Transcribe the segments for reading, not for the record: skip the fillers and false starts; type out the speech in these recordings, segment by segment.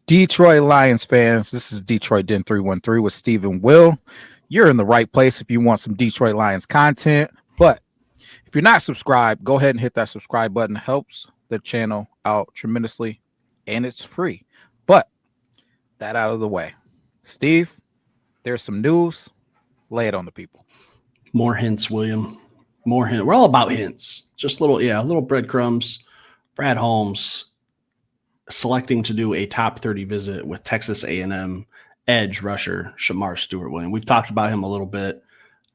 Detroit Lions fans, this is Detroit Den 313 with Stephen Will. You're in the right place if you want some Detroit Lions content. But if you're not subscribed, go ahead and hit that subscribe button. It helps the channel out tremendously, and it's free. But that out of the way. Steve, there's some news. Lay it on the people. More hints, William. More hints. We're all about hints. Just little breadcrumbs. Brad Holmes selecting to do a top 30 visit with Texas A&M edge rusher Shemar Stewart. William, we've talked about him a little bit.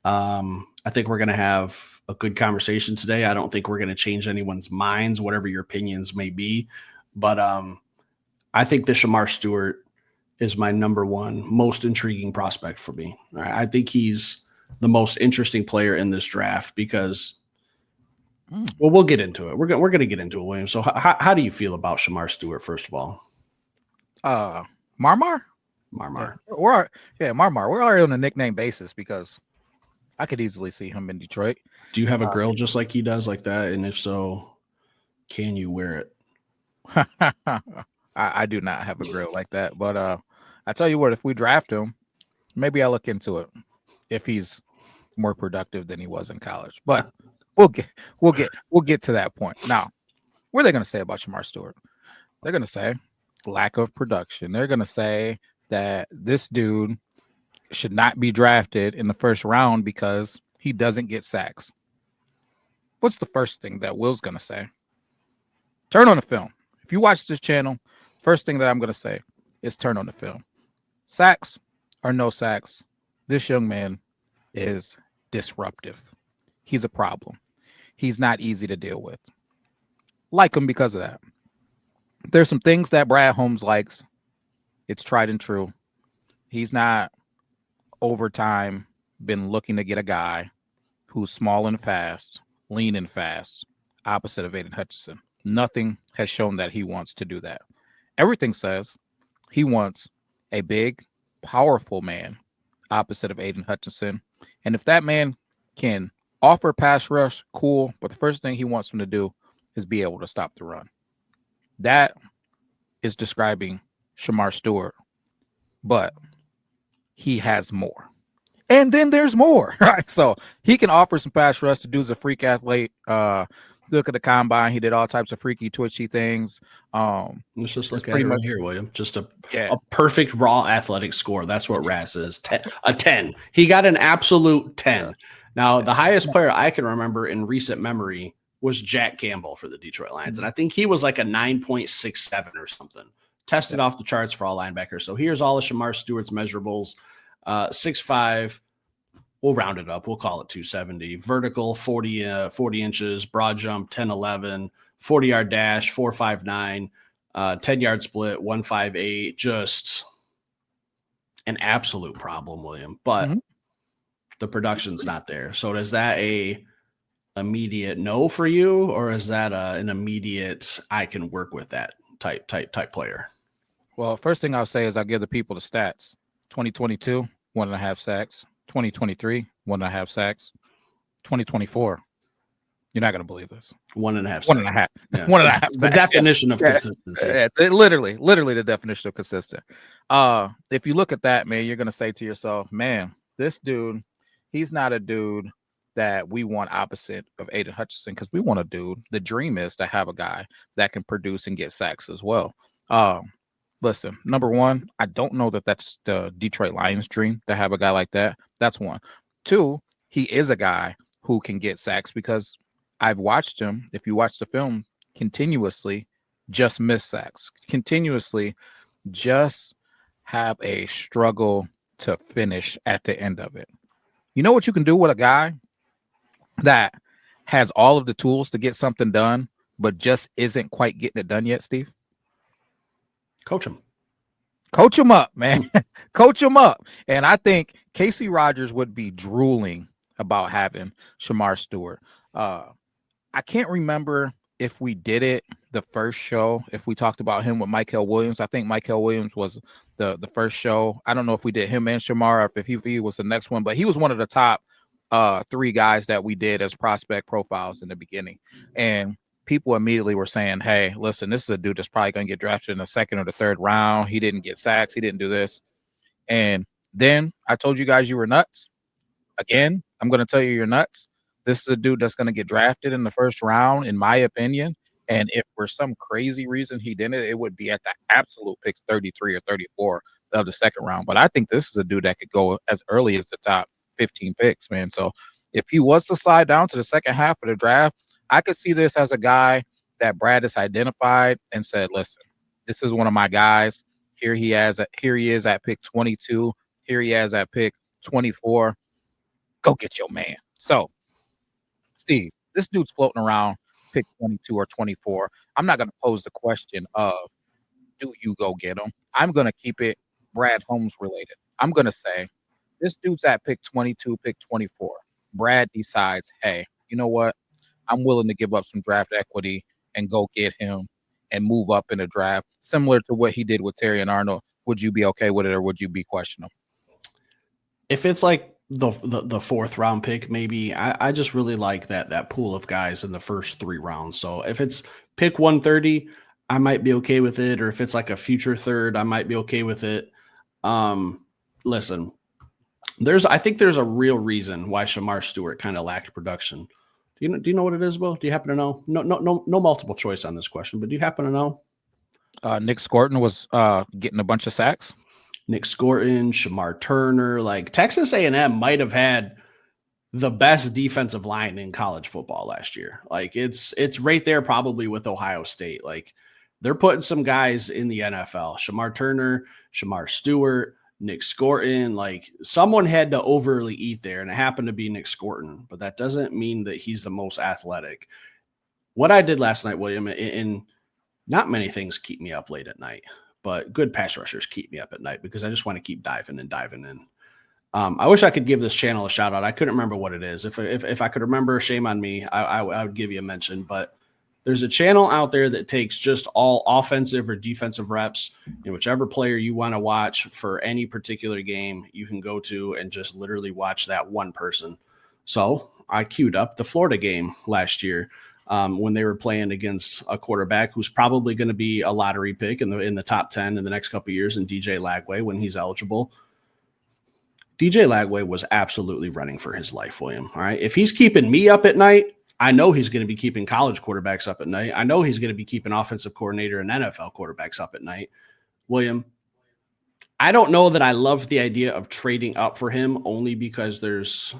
I think we're going to have a good conversation today. I don't think we're going to change anyone's minds, whatever your opinions may be. But I think the Shemar Stewart is my number one most intriguing prospect for me. I think he's the most interesting player in this draft because, well, we'll get into it. We're going to get into it, William. So how do you feel about Shemar Stewart, first of all? Marmar? Marmar. Marmar. We're already on a nickname basis because I could easily see him in Detroit. Do you have a grill just like he does like that? And if so, can you wear it? I do not have a grill like that, but I tell you what, if we draft him, maybe I'll look into it if he's more productive than he was in college. But we'll get to that point. Now, what are they going to say about Shemar Stewart? They're going to say lack of production. They're going to say that this dude should not be drafted in the first round because he doesn't get sacks. What's the first thing that Will's going to say? Turn on the film. If you watch this channel, first thing that I'm going to say is turn on the film. Sacks or no sacks, this young man is disruptive. He's a problem. He's not easy to deal with. Like him because of that. There's some things that Brad Holmes likes. It's tried and true. He's not over time been looking to get a guy who's small and fast, lean and fast, opposite of Aiden Hutchinson. Nothing has shown that he wants to do that. Everything says he wants a big, powerful man opposite of Aiden Hutchinson. And if that man can offer pass rush, cool. But the first thing he wants him to do is be able to stop the run. That is describing Shemar Stewart. But he has more. And then there's more, right? So he can offer some pass rush. The dude's a freak athlete. Look at the combine. He did all types of freaky, twitchy things. Let's just look at it right here, William. Just a perfect raw athletic score. That's what Ras is. A 10. He got an absolute 10. Now, the highest player I can remember in recent memory was Jack Campbell for the Detroit Lions. And I think he was like a 9.67 or something. Tested off the charts for all linebackers. So here's all of Shemar Stewart's measurables. 6'5". We'll round it up. We'll call it 270. Vertical, 40 inches. Broad jump, 10-11. 40-yard dash, 4.59. 10-yard split, 1.58. Just an absolute problem, William. But the production's not there. So is that a immediate no for you, or is that an immediate I can work with that type player? Well, first thing I'll say is I'll give the people the stats. 2022, 1.5 sacks. 2023, 1.5 sacks. 2024, you're not going to believe this. 1.5 sacks. 1.5. Yeah. 1.5. The definition of consistency. Yeah, literally the definition of consistent. If you look at that, man, you're going to say to yourself, man, this dude, he's not a dude that we want opposite of Aiden Hutchinson because we want a dude. The dream is to have a guy that can produce and get sacks as well. Listen, number one, I don't know that that's the Detroit Lions' dream to have a guy like that. That's one. Two, he is a guy who can get sacks because I've watched him, if you watch the film, continuously just miss sacks, continuously just have a struggle to finish at the end of it. You know what you can do with a guy that has all of the tools to get something done, but just isn't quite getting it done yet, Steve? Coach him up, man. Coach him up. And I think Casey Rogers would be drooling about having Shemar Stewart. I can't remember if we did it the first show, if we talked about him with Michael Williams. I think Michael Williams was the first show. I don't know if we did him and Shemar or if he was the next one, but he was one of the top 3 guys that we did as prospect profiles in the beginning. And people immediately were saying, hey, listen, this is a dude that's probably going to get drafted in the second or the third round. He didn't get sacks. He didn't do this. And then I told you guys you were nuts. Again, I'm going to tell you you're nuts. This is a dude that's going to get drafted in the first round, in my opinion. And if for some crazy reason he didn't, it would be at the absolute pick 33 or 34 of the second round. But I think this is a dude that could go as early as the top 15 picks, man. So if he was to slide down to the second half of the draft, I could see this as a guy that Brad has identified and said, listen, this is one of my guys. Here he is at pick 22. Here he is at pick 24. Go get your man. So, Steve, this dude's floating around pick 22 or 24. I'm not going to pose the question of, do you go get him? I'm going to keep it Brad Holmes related. I'm going to say, this dude's at pick 22, pick 24. Brad decides, hey, you know what? I'm willing to give up some draft equity and go get him and move up in the draft, similar to what he did with Terry and Arnold. Would you be okay with it, or would you be questioning him? If it's like the fourth round pick, maybe I just really like that pool of guys in the first 3 rounds. So if it's pick 130, I might be okay with it. Or if it's like a future third, I might be okay with it. Listen, I think there's a real reason why Shemar Stewart kind of lacked production. Do you know what it is, Will? Do you happen to know? No multiple choice on this question, but do you happen to know? Nick Scorton was getting a bunch of sacks. Nick Scorton, Shemar Turner, like Texas A&M might have had the best defensive line in college football last year. Like it's right there probably with Ohio State. Like they're putting some guys in the NFL. Shemar Turner, Shemar Stewart, Nick Scorton, like someone had to overly eat there, and it happened to be Nick Scorton, but that doesn't mean that he's the most athletic. What I did last night, William, and not many things keep me up late at night, but good pass rushers keep me up at night because I just want to keep diving in. I wish I could give this channel a shout out. I couldn't remember what it is. If I could remember, shame on me. I would give you a mention, but there's a channel out there that takes just all offensive or defensive reps, and whichever player you want to watch for any particular game, you can go to and just literally watch that one person. So I queued up the Florida game last year when they were playing against a quarterback who's probably going to be a lottery pick in the top 10 in the next couple of years, in DJ Lagway when he's eligible. DJ Lagway was absolutely running for his life, William. All right. If he's keeping me up at night, I know he's going to be keeping college quarterbacks up at night. I know he's going to be keeping offensive coordinator and NFL quarterbacks up at night. William, I don't know that I love the idea of trading up for him only because there's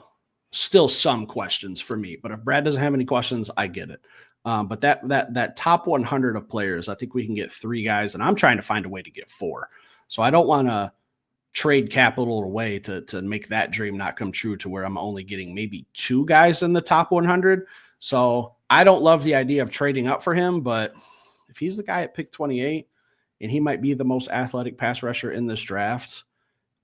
still some questions for me. But if Brad doesn't have any questions, I get it. But that top 100 of players, I think we can get 3 guys, and I'm trying to find a way to get 4. So I don't want to trade capital away to make that dream not come true to where I'm only getting maybe 2 guys in the top 100. So I don't love the idea of trading up for him, but if he's the guy at pick 28 and he might be the most athletic pass rusher in this draft,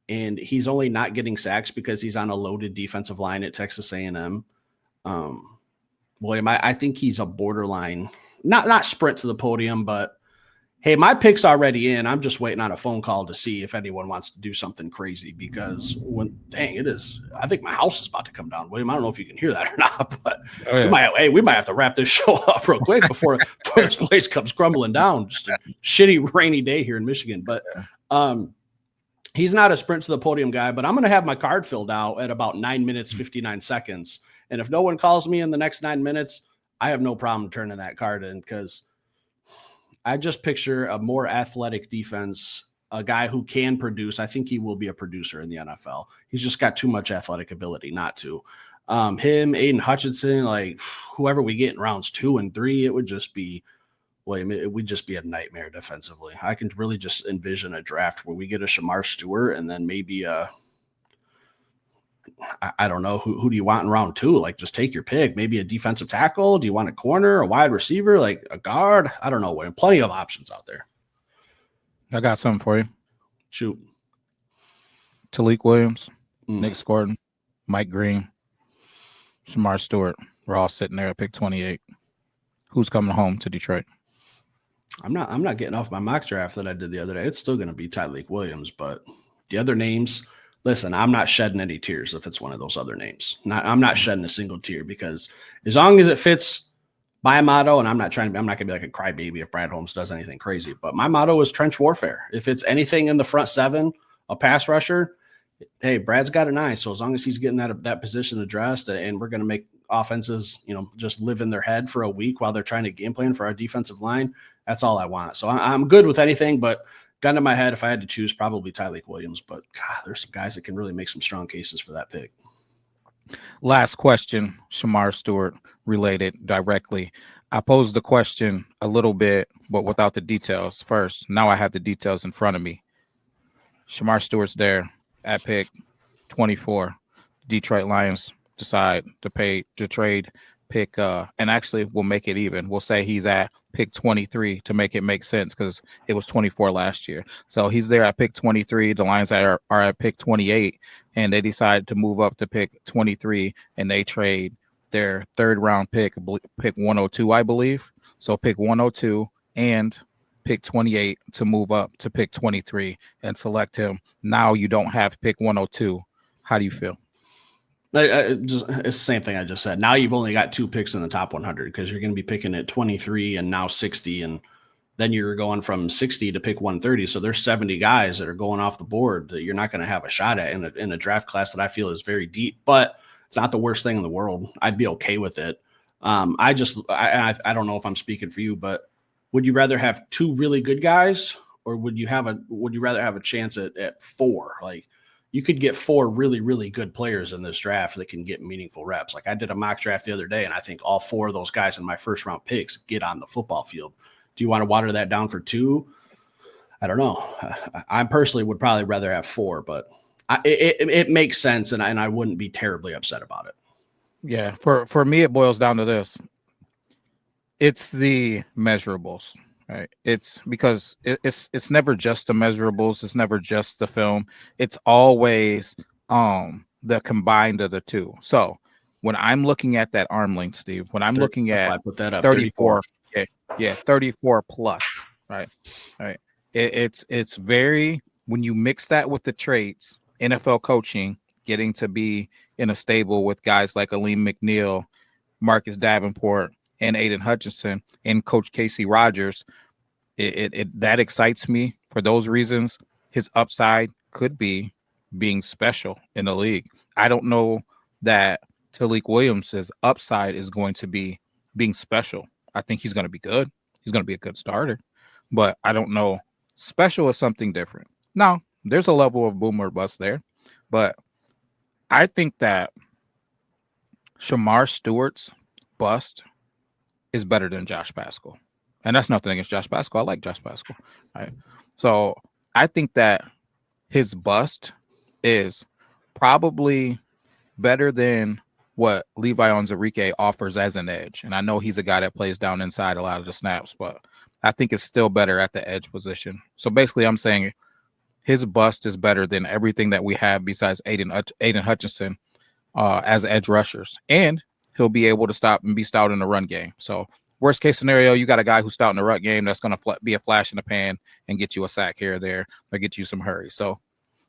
and he's only not getting sacks because he's on a loaded defensive line at Texas A&M, William, I think he's a borderline, not sprint to the podium, but hey, my pick's already in. I'm just waiting on a phone call to see if anyone wants to do something crazy because it is. I think my house is about to come down, William. I don't know if you can hear that or not, but we might have to wrap this show up real quick before this place comes crumbling down. Just a shitty rainy day here in Michigan. But he's not a sprint to the podium guy, but I'm going to have my card filled out at about 9 minutes, 59 seconds. And if no one calls me in the next 9 minutes, I have no problem turning that card in because I just picture a more athletic defense, a guy who can produce. I think he will be a producer in the NFL. He's just got too much athletic ability not to. Him, Aiden Hutchinson, like whoever we get in rounds 2 and 3, it would just be a nightmare defensively. I can really just envision a draft where we get a Shemar Stewart and then maybe I don't know, who do you want in round 2? Like, just take your pick. Maybe a defensive tackle. Do you want a corner, a wide receiver, like a guard? I don't know. Plenty of options out there. I got something for you. Shoot. Talik Williams, Nick Scorton, Mike Green, Shemar Stewart. We're all sitting there at pick 28. Who's coming home to Detroit? I'm not getting off my mock draft that I did the other day. It's still going to be Talik Williams, but the other names – listen, I'm not shedding any tears if it's one of those other names. I'm not shedding a single tear because as long as it fits My motto, and I'm not going to be like a crybaby if Brad Holmes does anything crazy, but my motto is trench warfare. If it's anything in the front seven, a pass rusher, hey, Brad's got an eye. So as long as he's getting that position addressed, and we're going to make offenses, just live in their head for a week while they're trying to game plan for our defensive line, that's all I want. So I'm good with anything, but gun to my head, if I had to choose, probably Tyleik Williams. But God, there's some guys that can really make some strong cases for that pick. Last question, Shemar Stewart related directly. I posed the question a little bit, but without the details first. Now I have the details in front of me. Shemar Stewart's there at pick 24. Detroit Lions decide to trade pick, and actually we'll make it even. We'll say he's at pick 23 to make it make sense because it was 24 last year. So he's there at pick 23. The Lions are at pick 28, and they decide to move up to pick 23, and they trade their third round pick 102, I believe. So pick 102 and pick 28 to move up to pick 23 and select him. Now you don't have pick 102. How do you feel? It's the same thing I just said. Now you've only got 2 picks in the top 100 because you're going to be picking at 23 and now 60, and then you're going from 60 to pick 130. So there's 70 guys that are going off the board that you're not going to have a shot at in a draft class that I feel is very deep, but it's not the worst thing in the world. I'd be okay with it. I don't know if I'm speaking for you, but would you rather have 2 really good guys, or would you rather have a chance at 4? Like, you could get 4 really, really good players in this draft that can get meaningful reps. Like, I did a mock draft the other day, and I think all 4 of those guys in my first round picks get on the football field. Do you want to water that down for 2? I don't know. I personally would probably rather have 4, but it makes sense, and I wouldn't be terribly upset about it. Yeah, for me, it boils down to this. It's the measurables, right? It's because it's never just the measurables. It's never just the film. It's always the combined of the two. So when I'm looking at that arm length, Steve, when I'm looking at I put that up 34, yeah, 34 plus, right? It's very, when you mix that with the traits, NFL coaching, getting to be in a stable with guys like Aleem McNeil, Marcus Davenport, and Aiden Hutchinson, and Coach Casey Rogers, that excites me for those reasons. His upside could be being special in the league. I don't know that Tyleik Williams' upside is going to be being special. I think he's going to be good. He's going to be a good starter, but I don't know. Special is something different. Now, there's a level of boom or bust there, but I think that Shemar Stewart's bust is better than Josh Paschal. And that's nothing against Josh Paschal. I like Josh Paschal. Right? So I think that his bust is probably better than what Levi Onwuzurike offers as an edge. And I know he's a guy that plays down inside a lot of the snaps, but I think it's still better at the edge position. So basically, I'm saying his bust is better than everything that we have besides Aiden Hutchinson as edge rushers. And he'll be able to stop and be stout in the run game. So worst case scenario, you got a guy who's stout in the run game that's going to be a flash in the pan and get you a sack here or there or get you some hurry. So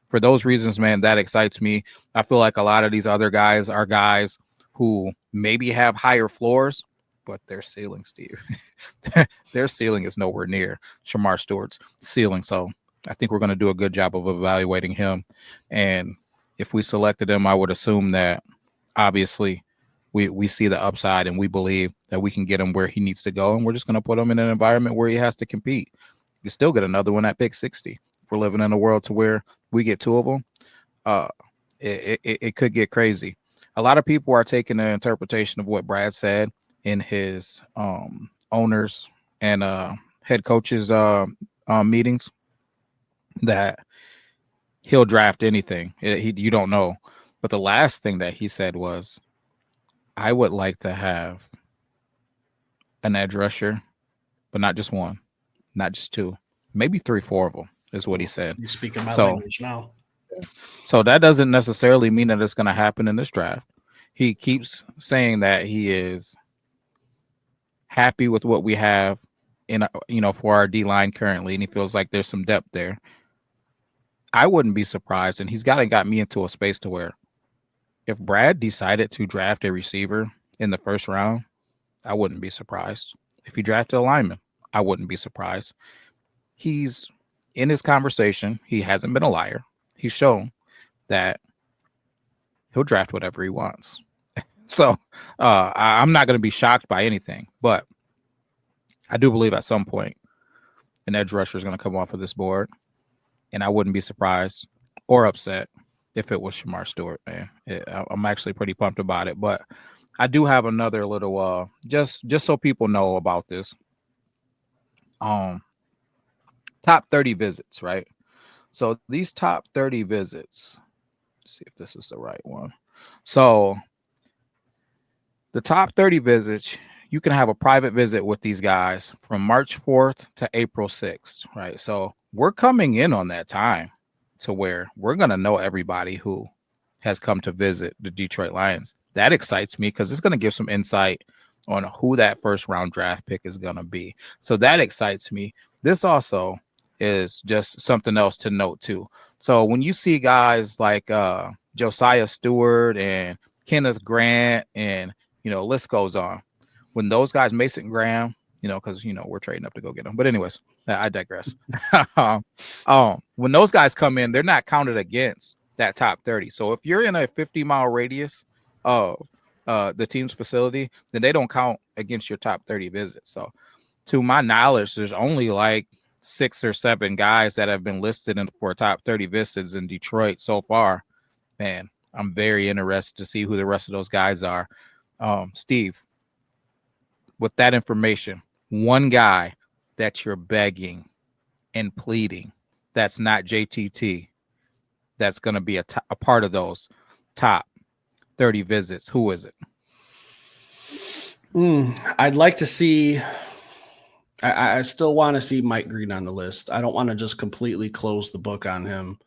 for those reasons, man, that excites me. I feel like a lot of these other guys are guys who maybe have higher floors, but their ceiling, Steve, their ceiling is nowhere near Shemar Stewart's ceiling. So I think we're going to do a good job of evaluating him. And if we selected him, I would assume that obviously we see the upside and we believe that we can get him where he needs to go. And we're just going to put him in an environment where he has to compete. You still get another one at pick 60. If we're living in a world to where we get 2 of them, it could get crazy. A lot of people are taking the interpretation of what Brad said in his owners and head coaches meetings that he'll draft anything. You don't know. But the last thing that he said was, I would like to have an edge rusher, but not just one, not just 2, maybe 3, 4 of them is what he said. You're speaking my language now. So that doesn't necessarily mean that it's going to happen in this draft. He keeps saying that he is happy with what we have in, for our D line currently, and he feels like there's some depth there. I wouldn't be surprised, and he's got me into a space to where if Brad decided to draft a receiver in the first round, I wouldn't be surprised. If he drafted a lineman, I wouldn't be surprised. He's in his conversation. He hasn't been a liar. He's shown that he'll draft whatever he wants. So I'm not going to be shocked by anything, but I do believe at some point an edge rusher is going to come off of this board, and I wouldn't be surprised or upset if it was Shemar Stewart, man. I'm actually pretty pumped about it, but I do have another little just so people know about this. Top 30 visits, right? So these top 30 visits, let's see if this is the right one. So the top 30 visits, you can have a private visit with these guys from March 4th to April 6th, right? So we're coming in on that time to where we're going to know everybody who has come to visit the Detroit Lions. That excites me because it's going to give some insight on who that first round draft pick is going to be. So that excites me. This also is just something else to note too. So when you see guys like Josiah Stewart and Kenneth Grant and, list goes on. When those guys, Mason Graham, because, we're trading up to go get them. But anyways, I digress. When those guys come in, they're not counted against that top 30. So if you're in a 50-mile radius of the team's facility, then they don't count against your top 30 visits. So to my knowledge, there's only like 6 or 7 guys that have been listed for top 30 visits in Detroit so far. Man, I'm very interested to see who the rest of those guys are. Steve, with that information, one guy that you're begging and pleading that's not JTT, that's going to be a part of those top 30 visits. Who is it? I'd like to see. I still want to see Mike Green on the list. I don't want to just completely close the book on him,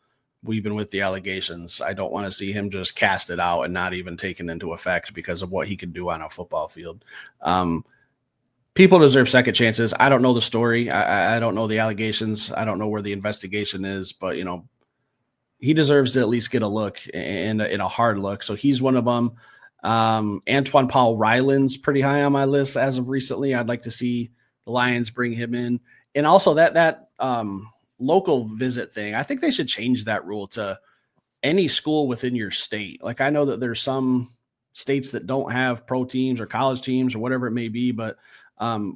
even with the allegations. I don't want to see him just cast it out and not even taken into effect because of what he could do on a football field. People deserve second chances. I don't know the story. I don't know the allegations. I don't know where the investigation is, but he deserves to at least get a look and a hard look. So he's one of them. Antoine Paul Ryland's pretty high on my list as of recently. I'd like to see the Lions bring him in. And also that local visit thing, I think they should change that rule to any school within your state. Like I know that there's some states that don't have pro teams or college teams or whatever it may be, but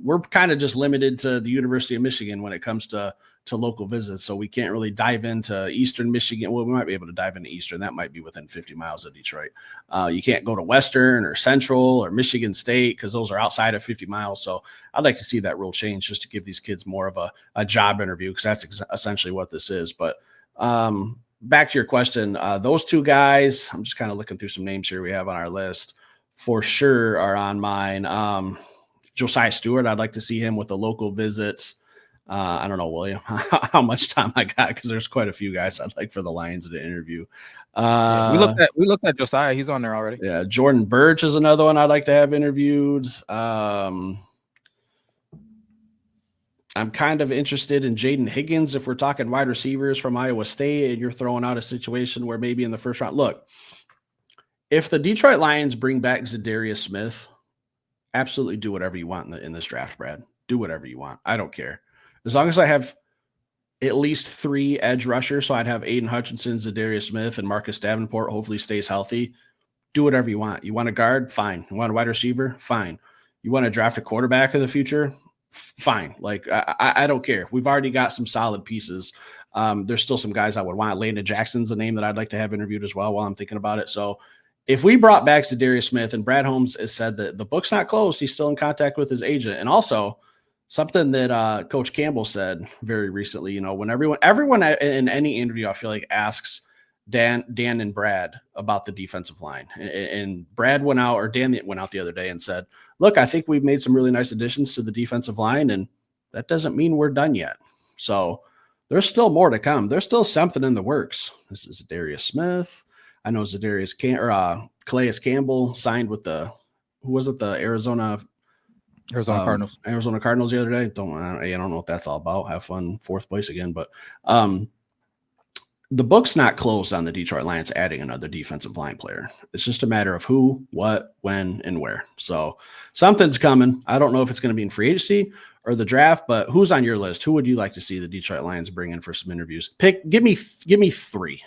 we're kind of just limited to the University of Michigan when it comes to local visits. So we can't really dive into Eastern Michigan. Well, we might be able to dive into Eastern. That might be within 50 miles of Detroit. You can't go to Western or Central or Michigan State because those are outside of 50 miles. So I'd like to see that rule change just to give these kids more of a job interview because that's essentially what this is. But back to your question, those two guys, I'm just kind of looking through some names here we have on our list for sure are on mine. Josiah Stewart, I'd like to see him with a local visit. I don't know, William, how much time I got because there's quite a few guys I'd like for the Lions to interview. We looked at Josiah. He's on there already. Yeah, Jordan Birch is another one I'd like to have interviewed. I'm kind of interested in Jaden Higgins if we're talking wide receivers from Iowa State and you're throwing out a situation where maybe in the first round. Look, if the Detroit Lions bring back Zadarius Smith, absolutely do whatever you want in this draft, Brad. Do whatever you want. I don't care. As long as I have at least 3 edge rushers, so I'd have Aiden Hutchinson, Zadarius Smith, and Marcus Davenport hopefully stays healthy. Do whatever you want. You want a guard? Fine. You want a wide receiver? Fine. You want to draft a quarterback of the future? Fine. Like, I don't care. We've already got some solid pieces. There's still some guys I would want. Landon Jackson's a name that I'd like to have interviewed as well while I'm thinking about it. So if we brought back Zadarius Smith, and Brad Holmes has said that the book's not closed, he's still in contact with his agent. And also something that Coach Campbell said very recently, when everyone in any interview, I feel like asks Dan and Brad about the defensive line. And Brad went out, or Dan went out the other day and said, look, I think we've made some really nice additions to the defensive line, and that doesn't mean we're done yet. So there's still more to come. There's still something in the works. This is Zadarius Smith. I know Calais Campbell signed with the Arizona Cardinals. Arizona Cardinals the other day. I don't know what that's all about. Have fun, 4th place again. But the book's not closed on the Detroit Lions adding another defensive line player. It's just a matter of who, what, when, and where. So something's coming. I don't know if it's going to be in free agency or the draft, but who's on your list? Who would you like to see the Detroit Lions bring in for some interviews? Give me 3.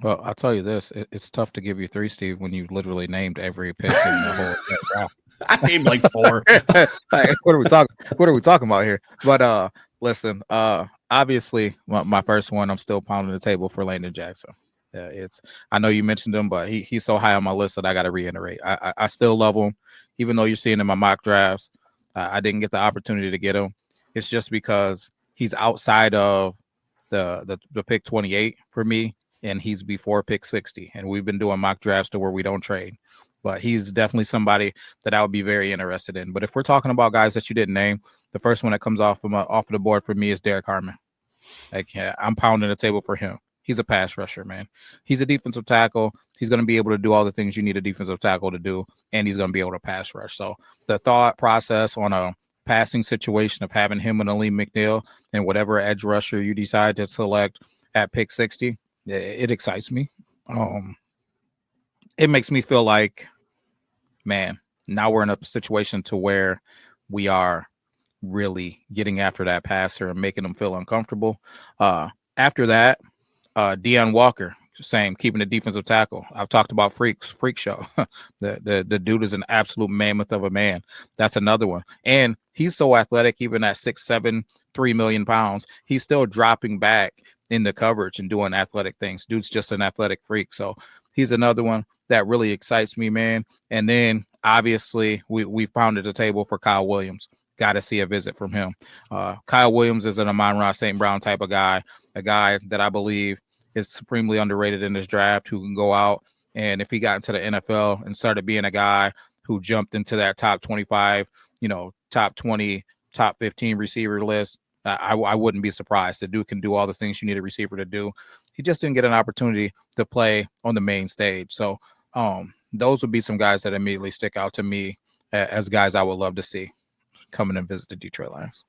Well, I'll tell you this: it's tough to give you 3, Steve, when you literally named every pick in the whole draft. I named like 4. What are we talking? What are we talking about here? But listen, obviously, my first one, I'm still pounding the table for Landon Jackson. I know you mentioned him, but he's so high on my list that I got to reiterate. I still love him, even though you're seeing in my mock drafts, I didn't get the opportunity to get him. It's just because he's outside of the pick 28 for me, and he's before pick 60, and we've been doing mock drafts to where we don't trade. But he's definitely somebody that I would be very interested in. But if we're talking about guys that you didn't name, the first one that comes off of the board for me is Derek Harmon. Like, yeah, I'm pounding the table for him. He's a pass rusher, man. He's a defensive tackle. He's going to be able to do all the things you need a defensive tackle to do, and he's going to be able to pass rush. So the thought process on a passing situation of having him and Aleem McNeil and whatever edge rusher you decide to select at pick 60, it excites me. It makes me feel like, man, now we're in a situation to where we are really getting after that passer and making them feel uncomfortable. After that, Deion Walker, same, keeping the defensive tackle. I've talked about freak show. the dude is an absolute mammoth of a man. That's another one. And he's so athletic, even at 6'7", 3 million pounds, he's still dropping back in the coverage and doing athletic things. Dude's just an athletic freak. So he's another one that really excites me, man. And then obviously we've pounded the table for Kyle Williams. Got to see a visit from him. Kyle Williams is an Amon-Ra St. Brown type of guy, a guy that I believe is supremely underrated in this draft, who can go out and if he got into the NFL and started being a guy who jumped into that top 25, top 20, top 15 receiver list, I wouldn't be surprised. The dude can do all the things you need a receiver to do. He just didn't get an opportunity to play on the main stage. So those would be some guys that immediately stick out to me as guys I would love to see coming and visit the Detroit Lions.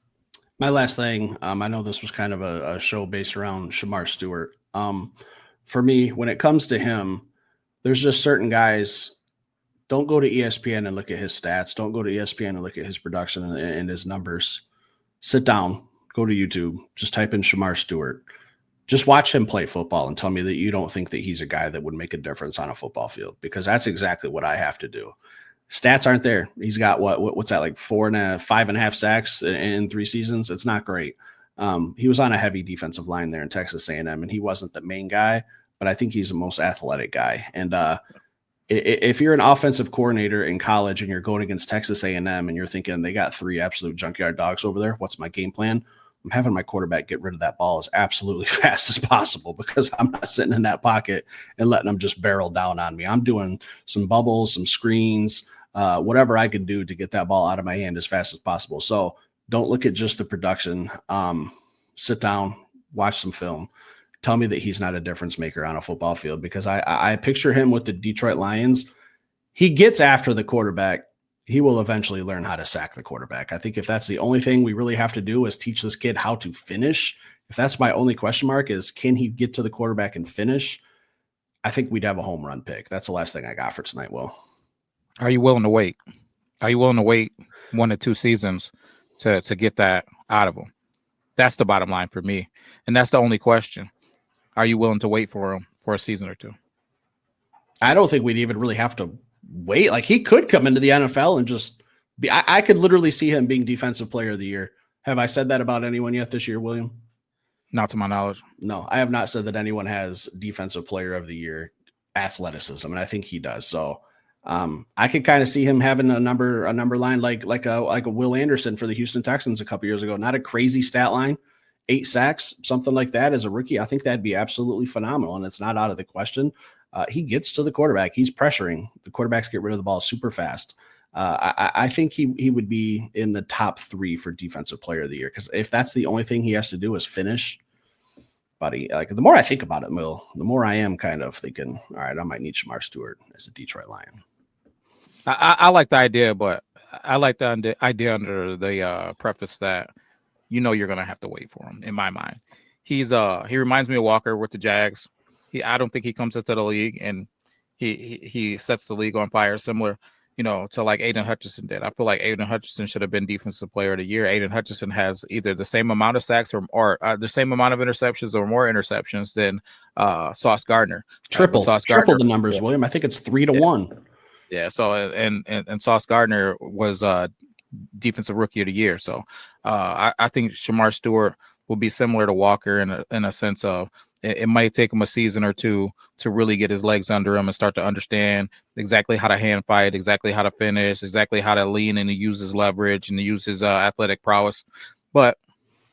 My last thing, I know this was kind of a show based around Shemar Stewart. For me, when it comes to him, there's just certain guys. Don't go to ESPN and look at his stats. Don't go to ESPN and look at his production and his numbers. Sit down, go to YouTube, just type in Shemar Stewart. Just watch him play football and tell me that you don't think that he's a guy that would make a difference on a football field, because that's exactly what I have to do. Stats aren't there. He's got what's that, like 5.5 sacks in 3 seasons? It's not great. He was on a heavy defensive line there in Texas A&M, and he wasn't the main guy, but I think he's the most athletic guy. And if you're an offensive coordinator in college and you're going against Texas A&M and you're thinking they got 3 absolute junkyard dogs over there, what's my game plan? I'm having my quarterback get rid of that ball as absolutely fast as possible, because I'm not sitting in that pocket and letting them just barrel down on me. I'm doing some bubbles, some screens, whatever I can do to get that ball out of my hand as fast as possible. So don't look at just the production. Sit down, watch some film. Tell me that he's not a difference maker on a football field, because I picture him with the Detroit Lions. He gets after the quarterback. He will eventually learn how to sack the quarterback. I think if that's the only thing we really have to do is teach this kid how to finish, if that's my only question mark is, can he get to the quarterback and finish? I think we'd have a home run pick. That's the last thing I got for tonight, Will. Are you willing to wait? Are you willing to wait 1 to 2 seasons to get that out of him? That's the bottom line for me. And that's the only question. Are you willing to wait for him for a season or 2? I don't think we'd even really have to wait. Like, he could come into the NFL and just be, I could literally see him being defensive player of the year. Have I said that about anyone yet this year, William? Not to my knowledge. No, I have not said that anyone has defensive player of the year athleticism, and I think he does. So I could kind of see him having a number line like a Will Anderson for the Houston Texans a couple years ago. Not a crazy stat line, 8 sacks, something like that as a rookie. I think that'd be absolutely phenomenal, and it's not out of the question. He gets to the quarterback. He's pressuring. The quarterbacks get rid of the ball super fast. I think he would be in the top 3 for defensive player of the year, because if that's the only thing he has to do is finish, buddy, like, the more I think about it, Will, the more I am kind of thinking, all right, I might need Shemar Stewart as a Detroit Lion. I like the idea, but I like the idea under the preface that you're going to have to wait for him, in my mind. he reminds me of Walker with the Jags. I don't think he comes into the league and he sets the league on fire, similar, to like Aiden Hutchinson did. I feel like Aiden Hutchinson should have been Defensive Player of the Year. Aiden Hutchinson has either the same amount of sacks or the same amount of interceptions or more interceptions than Sauce Gardner. Triple the numbers, William. I think it's 3-1. Yeah. So and Sauce Gardner was Defensive Rookie of the Year. So I think Shemar Stewart will be similar to Walker in a sense of it might take him a season or two to really get his legs under him and start to understand exactly how to hand fight, exactly how to finish, exactly how to lean and to use his leverage and to use his athletic prowess. But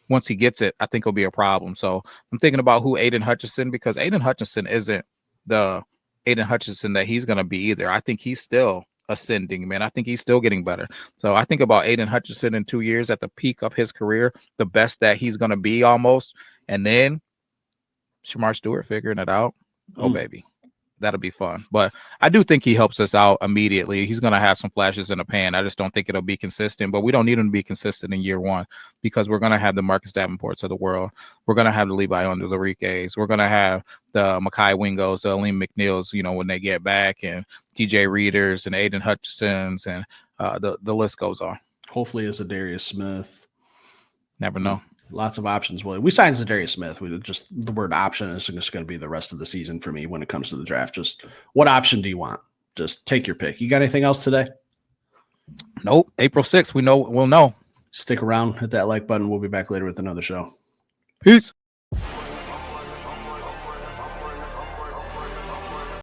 once he gets it, I think it'll be a problem. So I'm thinking about who Aiden Hutchinson, because Aiden Hutchinson isn't the Aiden Hutchinson that he's going to be either. I think he's still ascending, man. I think he's still getting better. So I think about Aiden Hutchinson in 2 years at the peak of his career, the best that he's going to be almost. And then Shemar Stewart figuring it out. Oh, baby. That'll be fun. But I do think he helps us out immediately. He's going to have some flashes in the pan. I just don't think it'll be consistent. But we don't need him to be consistent in year one, because we're going to have the Marcus Davenports of the world. We're going to have the Levi Onwuzurike's. We're going to have the Mekhi Wingos, the Aleem McNeils, when they get back, and DJ Readers and Aiden Hutchinsons, and the list goes on. Hopefully it's a Darius Smith. Never know. Lots of options. Well, we signed Zadarius Smith. Just the word option is just going to be the rest of the season for me when it comes to the draft. Just what option do you want? Just take your pick. You got anything else today? Nope. April 6th, we'll know. Stick around, hit that like button. We'll be back later with another show. Peace.